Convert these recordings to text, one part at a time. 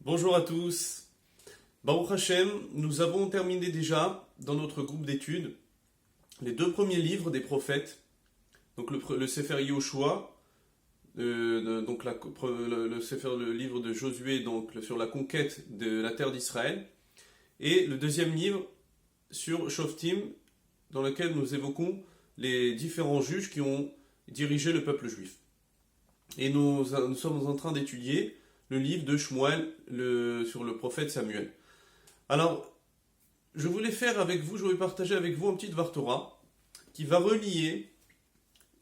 Bonjour à tous. Baruch Hashem, nous avons terminé déjà dans notre groupe d'études les deux premiers livres des prophètes, donc le Sefer Yoshua, donc le livre de Josué donc sur la conquête de la terre d'Israël, et le deuxième livre sur Shoftim, dans lequel nous évoquons les différents juges qui ont dirigé le peuple juif. Et nous sommes en train d'étudier le livre de Shmuel sur le prophète Samuel. Alors, je voulais partager avec vous un petit Dvar Torah qui va relier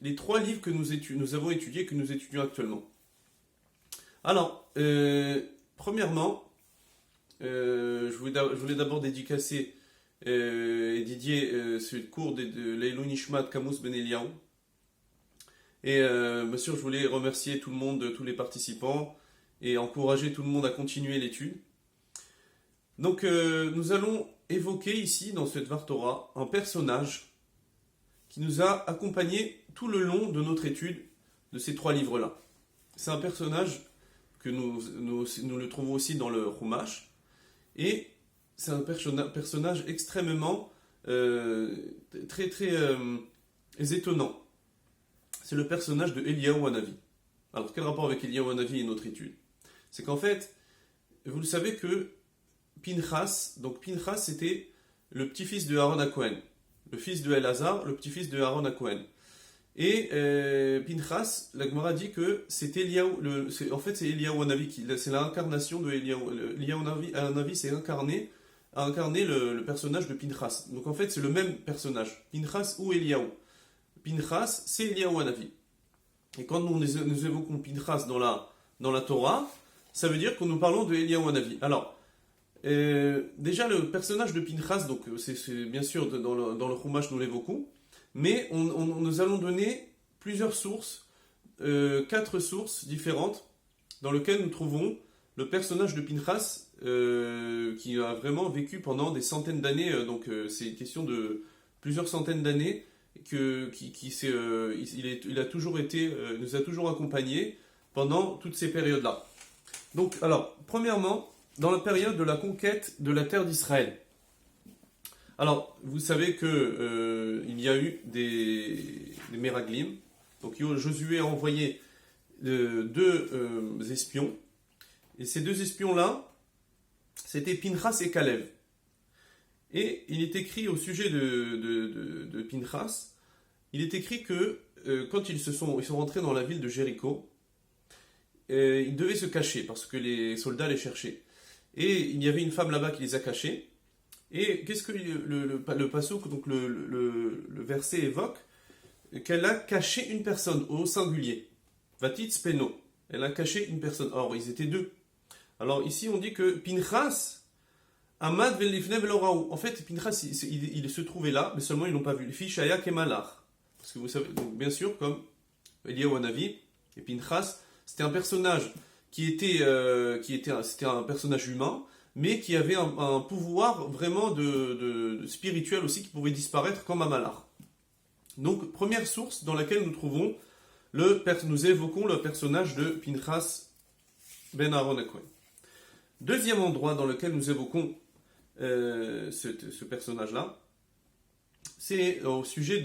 les trois livres que nous avons étudiés et que nous étudions actuellement. Alors, premièrement, je voulais d'abord dédicacer et dédier ce cours de Leilou Nishmat Camus Ben Eliaou. Et bien sûr, je voulais remercier tout le monde, tous les participants, et encourager tout le monde à continuer l'étude. Donc, nous allons évoquer ici, dans cette Dvar Torah, un personnage qui nous a accompagnés tout le long de notre étude de ces trois livres-là. C'est un personnage que nous le trouvons aussi dans le Chumash, et c'est un personnage extrêmement très étonnant. C'est le personnage de Eliyahu Hanavi. Alors, quel rapport avec Eliyahu Hanavi et notre étude? C'est qu'en fait, vous le savez que Pinchas c'était le petit-fils de Aaron HaKohen, le fils de Elazar, le petit-fils de Aaron HaKohen. Et Pinchas, la Gemara dit que c'est Eliyahu, c'est Eliyahu Hanavi, c'est l'incarnation de Eliyahu Hanavi, c'est a incarné le personnage de Pinchas. Donc en fait, c'est le même personnage, Pinchas ou Eliyahu. Pinchas, c'est Eliyahu Hanavi. Et quand nous évoquons Pinchas dans la Torah, ça veut dire que nous parlons de Eliyahu Hanavi. Alors, déjà le personnage de Pinchas, donc c'est bien sûr dans le Chumash nous l'évoquons, mais nous allons donner plusieurs sources, 4 sources différentes dans lesquelles nous trouvons le personnage de Pinchas qui a vraiment vécu pendant des centaines d'années, donc c'est une question de plusieurs centaines d'années, il a toujours été, nous a toujours accompagnés pendant toutes ces périodes-là. Donc, alors, premièrement, dans la période de la conquête de la terre d'Israël. Alors, vous savez que il y a eu des Meraglim. Donc, Josué a envoyé deux espions. Et ces deux espions-là, c'était Pinchas et Kalev. Et il est écrit au sujet de Pinchas, il est écrit que quand ils sont rentrés dans la ville de Jéricho, ils devaient se cacher parce que les soldats les cherchaient. Et il y avait une femme là-bas qui les a cachés. Et qu'est-ce que le passouk, donc le verset évoque? Qu'elle a caché une personne au singulier. Vatit speno. Elle a caché une personne. Or, ils étaient deux. Alors ici, on dit que Pinchas, Amad velifne veloraou. En fait, Pinchas, il se trouvait là, mais seulement ils n'ont pas vu. Fishaya kemalach. Parce que vous savez, donc, bien sûr, comme Eliyahu Hanavi et Pinchas, c'était un personnage c'était un personnage humain, mais qui avait un pouvoir vraiment de spirituel aussi, qui pouvait disparaître comme un malach. Donc, première source dans laquelle nous évoquons le personnage de Pinchas ben Aaron HaKohen. Deuxième endroit dans lequel nous évoquons ce personnage-là, c'est au sujet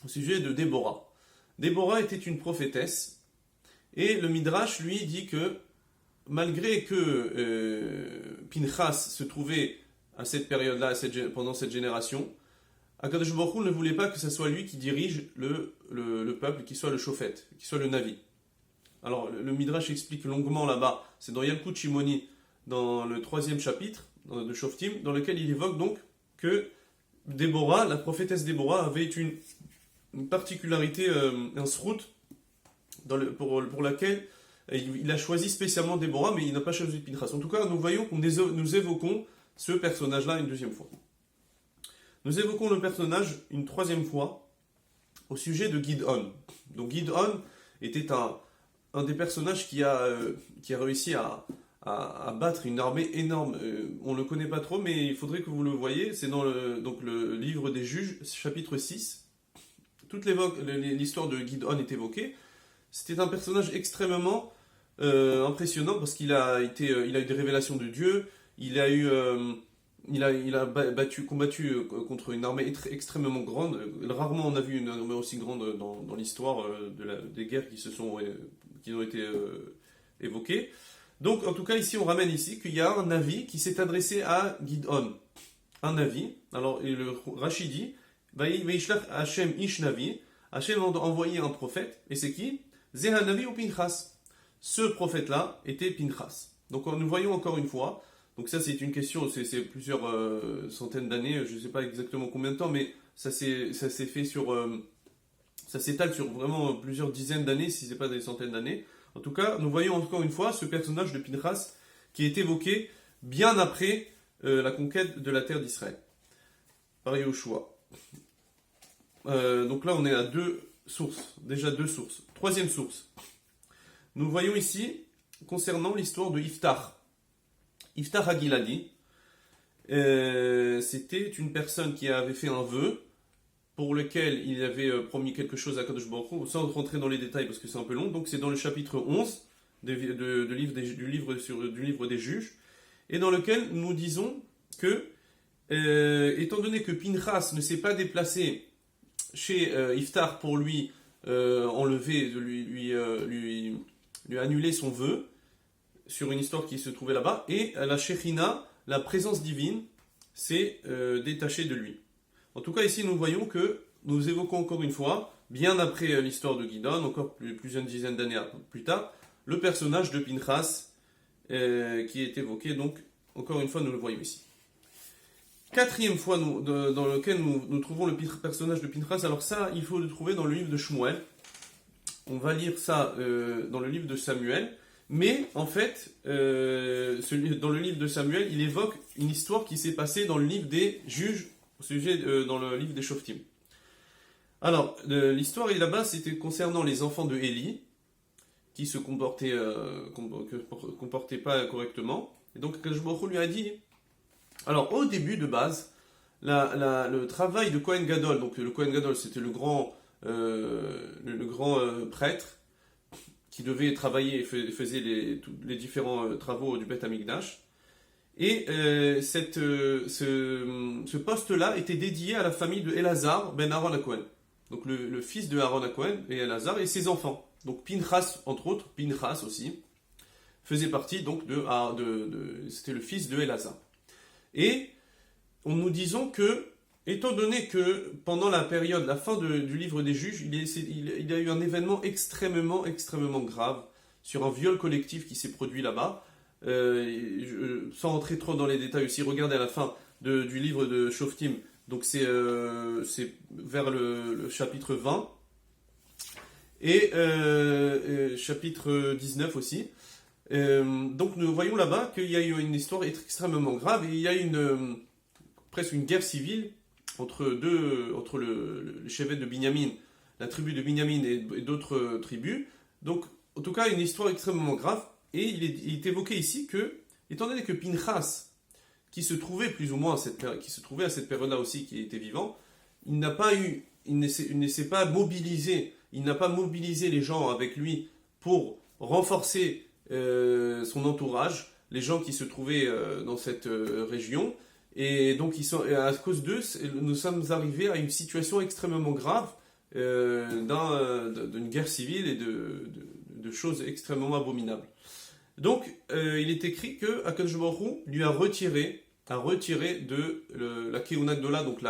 au sujet de Déborah. Déborah était une prophétesse, et le Midrash lui dit que malgré que Pinchas se trouvait à cette période-là, pendant cette génération, Akadosh Baruch Hu ne voulait pas que ce soit lui qui dirige le peuple, qui soit le Shofet, qui soit le Navi. Alors le Midrash explique longuement là-bas, c'est dans Yalkut Shimoni, dans le 3e chapitre de Shoftim, dans lequel il évoque donc que Déborah, la prophétesse Déborah, avait une particularité, un srout, pour laquelle il a choisi spécialement Déborah, mais il n'a pas choisi Pinchas. En tout cas, nous voyons nous évoquons ce personnage-là une deuxième fois. Nous évoquons le personnage une troisième fois au sujet de Gid'on. Donc Gid'on était un des personnages qui a réussi à battre une armée énorme. On ne le connaît pas trop, mais il faudrait que vous le voyez. C'est dans le livre des Juges, chapitre 6. Toute l'histoire de Gid'on est évoquée. C'était un personnage extrêmement impressionnant parce il a eu des révélations de Dieu, il a eu, combattu contre une armée extrêmement grande. Rarement on a vu une armée aussi grande dans l'histoire des guerres qui ont été évoquées. Donc en tout cas ici on ramène ici qu'il y a un Navi qui s'est adressé à Gidon. Un Navi. Alors et le Rashi dit, Vaishlach Hashem ish Navi. Hashem a envoyé un prophète. Et c'est qui? Zeha Navi ou Pinchas. Ce prophète-là était Pinchas. Donc nous voyons encore une fois. Donc ça c'est une question, c'est plusieurs centaines d'années, je ne sais pas exactement combien de temps, mais ça s'est fait ça s'étale sur vraiment plusieurs dizaines d'années, si ce n'est pas des centaines d'années. En tout cas, nous voyons encore une fois ce personnage de Pinchas qui est évoqué bien après la conquête de la terre d'Israël, par Yahushua. Donc là on est à déjà deux sources. Troisième source, nous voyons ici, concernant l'histoire de Iftar. Iftar Hagiladi, c'était une personne qui avait fait un vœu pour lequel il avait promis quelque chose à Kadosh Baruch Hu, sans rentrer dans les détails parce que c'est un peu long. Donc c'est dans le chapitre 11 du livre des juges, et dans lequel nous disons que, étant donné que Pinchas ne s'est pas déplacé chez Iftar pour lui enlever, lui annuler son vœu, sur une histoire qui se trouvait là-bas, et la Shekhinah, la présence divine, s'est détachée de lui. En tout cas, ici, nous voyons que nous évoquons encore une fois, bien après l'histoire de Gidon, encore plusieurs dizaines d'années plus tard, le personnage de Pinchas, qui est évoqué, donc, encore une fois, nous le voyons ici. Quatrième fois dans lequel nous trouvons le personnage de Pinchas, alors ça, il faut le trouver dans le livre de Shmuel. On va lire ça dans le livre de Samuel. Mais en fait, dans le livre de Samuel, il évoque une histoire qui s'est passée dans le livre des juges, dans le livre des Shoftim. Alors, l'histoire là-bas, c'était concernant les enfants de Élie, qui se comportaient pas correctement. Et donc, Akadosh Baruch Hu lui a dit, alors au début de base, le travail de Kohen Gadol, donc le Kohen Gadol, c'était le grand prêtre, qui devait travailler et faisait les différents travaux du Beth Amikdash. Et ce poste-là était dédié à la famille de Elazar ben Aaron HaKohen. Donc le fils de Aaron HaKohen et Elazar et ses enfants. Donc Pinchas, entre autres, Pinchas aussi, faisait partie donc c'était le fils de Elazar. Et nous disons que, étant donné que pendant la fin du livre des juges, il y a eu un événement extrêmement grave sur un viol collectif qui s'est produit là-bas. Sans rentrer trop dans les détails aussi, regardez à la fin du livre de Shoftim, donc c'est vers le chapitre 20 et chapitre 19 aussi. Donc nous voyons là-bas qu'il y a eu une histoire extrêmement grave et il y a presque une guerre civile entre le chevet de Binyamin, la tribu de Binyamin et d'autres tribus. Donc, en tout cas, une histoire extrêmement grave. Et il est évoqué ici que, étant donné que Pinchas, qui se trouvait plus ou moins à cette période-là aussi, qui était vivant, il ne s'est pas mobilisé, il n'a pas mobilisé les gens avec lui pour renforcer son entourage, les gens qui se trouvaient dans cette région. Et donc, à cause d'eux, nous sommes arrivés à une situation extrêmement grave d'une guerre civile et de choses extrêmement abominables. Donc, il est écrit que Akadosh Baruch Hu lui a retiré de la Keuna Gdola, donc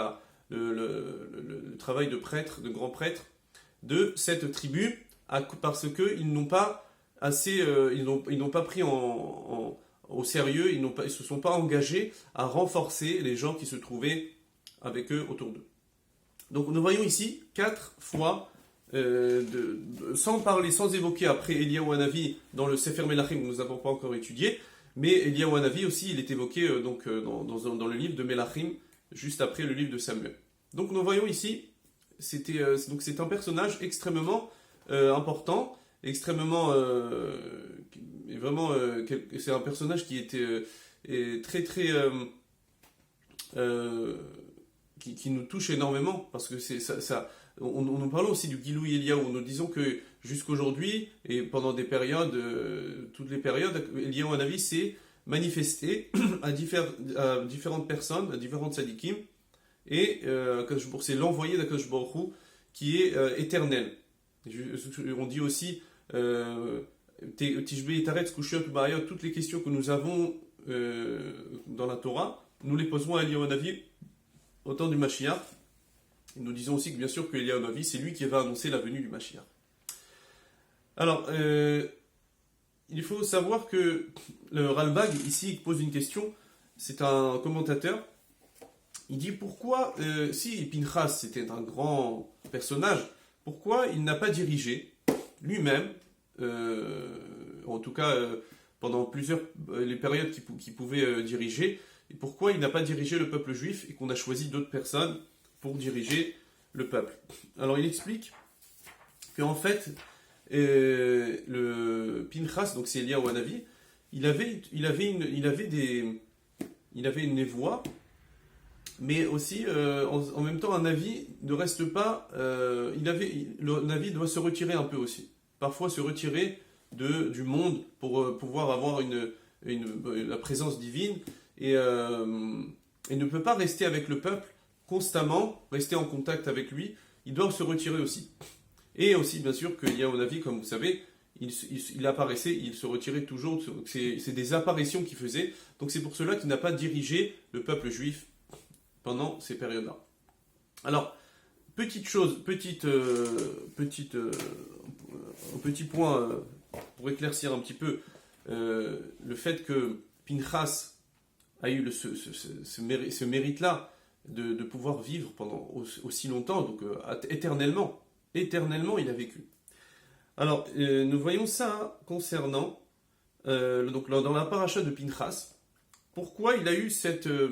le travail de prêtre, de grand prêtre, de cette tribu, parce qu'ils n'ont pas pris au sérieux, ils ne se sont pas engagés à renforcer les gens qui se trouvaient avec eux autour d'eux. Donc nous voyons ici 4 fois, sans évoquer après Eliyahu Hanavi dans le Sefer Melachim que nous n'avons pas encore étudié, mais Eliyahu Hanavi aussi, il est évoqué dans le livre de Melachim, juste après le livre de Samuel. Donc nous voyons ici, c'est un personnage extrêmement important, extrêmement vraiment c'est un personnage qui était très qui nous touche énormément parce que nous parlons aussi du Gilou Eliyahu, nous disons que jusqu'aujourd'hui, et pendant des périodes, toutes les périodes, Eliyahu Hanavi s'est manifesté à différentes personnes, à différentes sadikim, et c'est l'envoyé d'Akadosh Baruch Hu qui est éternel. On dit aussi Tishbe Taretz Kushot Barayot, toutes les questions que nous avons dans la Torah, nous les poserons à Eliyahu Hanavi au temps du Mashiach. Et nous disons aussi que bien sûr que Eliyahu Hanavi, c'est lui qui va annoncer la venue du Mashiach. Alors, il faut savoir que le Ralbag ici pose une question, c'est un commentateur. Il dit pourquoi, si Pinchas c'était un grand personnage, pourquoi il n'a pas dirigé lui-même, en tout cas pendant les périodes qu'il pouvait diriger, et pourquoi il n'a pas dirigé le peuple juif et qu'on a choisi d'autres personnes pour diriger le peuple. Alors il explique qu'en fait, le Pinchas, donc c'est Eliyahu Hanavi, il avait une névoie, mais aussi en même temps un Navi ne reste pas, le Navi doit se retirer un peu aussi, parfois se retirer du monde pour pouvoir avoir la présence divine et ne peut pas rester avec le peuple constamment, rester en contact avec lui, il doit se retirer aussi. Et aussi bien sûr qu'il y a Hanavi, comme vous savez, il apparaissait, il se retirait toujours, c'est des apparitions qu'il faisait, donc c'est pour cela qu'il n'a pas dirigé le peuple juif pendant ces périodes-là. Alors, petit point pour éclaircir un petit peu le fait que Pinchas a eu ce mérite-là de pouvoir vivre pendant aussi longtemps, donc éternellement. Éternellement, il a vécu. Alors, nous voyons ça concernant, donc dans la paracha de Pinchas, pourquoi il a eu ce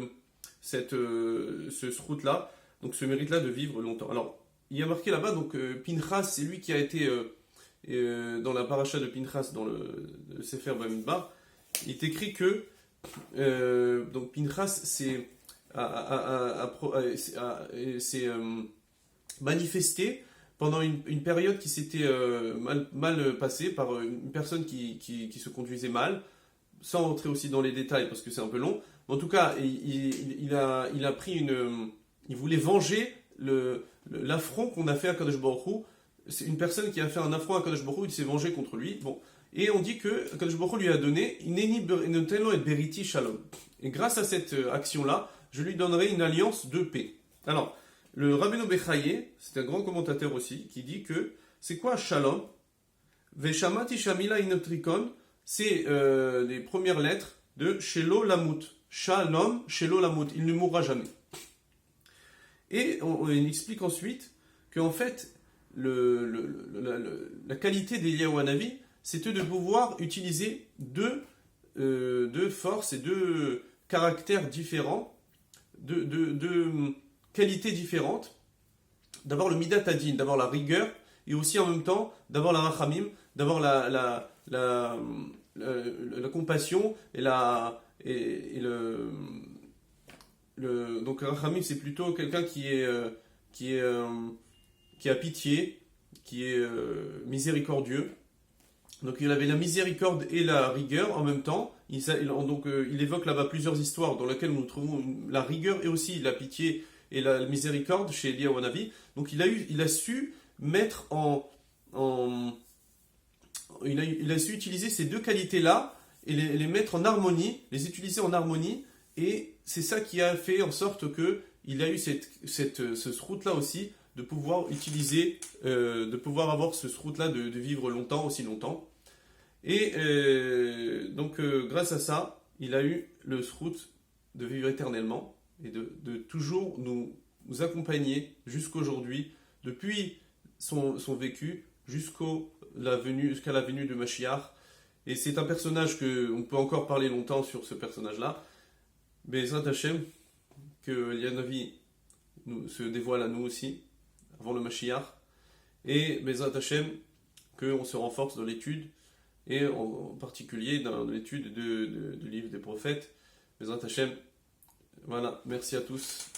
srout-là, donc ce mérite-là de vivre longtemps. Alors, il y a marqué là-bas, donc Pinchas, c'est lui qui a été dans la paracha de Pinchas, dans le Sefer Bamidbar, il est écrit que donc Pinchas s'est manifesté pendant une période qui s'était mal passée par une personne qui se conduisait mal, sans rentrer aussi dans les détails parce que c'est un peu long. En tout cas, il a pris il voulait venger l'affront qu'on a fait à Kadosh Baruch Hu. C'est une personne qui a fait un affront à Kadosh Baruch Hu, il s'est vengé contre lui. Bon. Et on dit que Kadosh Baruch Hu lui a donné Ineni Noteno et Beriti Shalom. Et grâce à cette action-là, je lui donnerai une alliance de paix. Alors, le Rabbeinu Bechaye, c'est un grand commentateur aussi, qui dit que c'est quoi Shalom? Veshamati Shamila Inotrikon, c'est les premières lettres de Shelo Lamut. Shalom, Shelo Lamut, il ne mourra jamais. Et on explique ensuite qu'en fait, la qualité d'Eliyahu Hanavi, c'était de pouvoir utiliser deux forces et deux caractères différents, deux qualités différentes. D'avoir le Midat Hadin, d'avoir la rigueur, et aussi en même temps d'avoir la Rachamim, d'avoir la compassion et donc Rachamim, c'est plutôt quelqu'un qui a pitié, qui est miséricordieux. Donc il avait la miséricorde et la rigueur en même temps. Il évoque là-bas plusieurs histoires dans lesquelles nous trouvons la rigueur et aussi la pitié et la miséricorde chez Eliyahu Hanavi. Donc il a su mettre il a su utiliser ces deux qualités-là et les mettre en harmonie, les utiliser en harmonie, et c'est ça qui a fait en sorte que il a eu ce srout-là aussi, de pouvoir utiliser, de pouvoir avoir ce srout-là de vivre longtemps, aussi longtemps. Et donc grâce à ça, il a eu le srout de vivre éternellement et de toujours nous accompagner jusqu'aujourd'hui, depuis son vécu jusqu'à la venue de Mashiach. Et c'est un personnage on peut encore parler longtemps sur ce personnage-là. Bezrat Hashem, que Eliyahu Hanavi se dévoile à nous aussi, avant le Mashiach. Et Bezrat Hashem, qu'on se renforce dans l'étude, et en particulier dans l'étude du livre des prophètes. Bezrat Hashem. Voilà, merci à tous.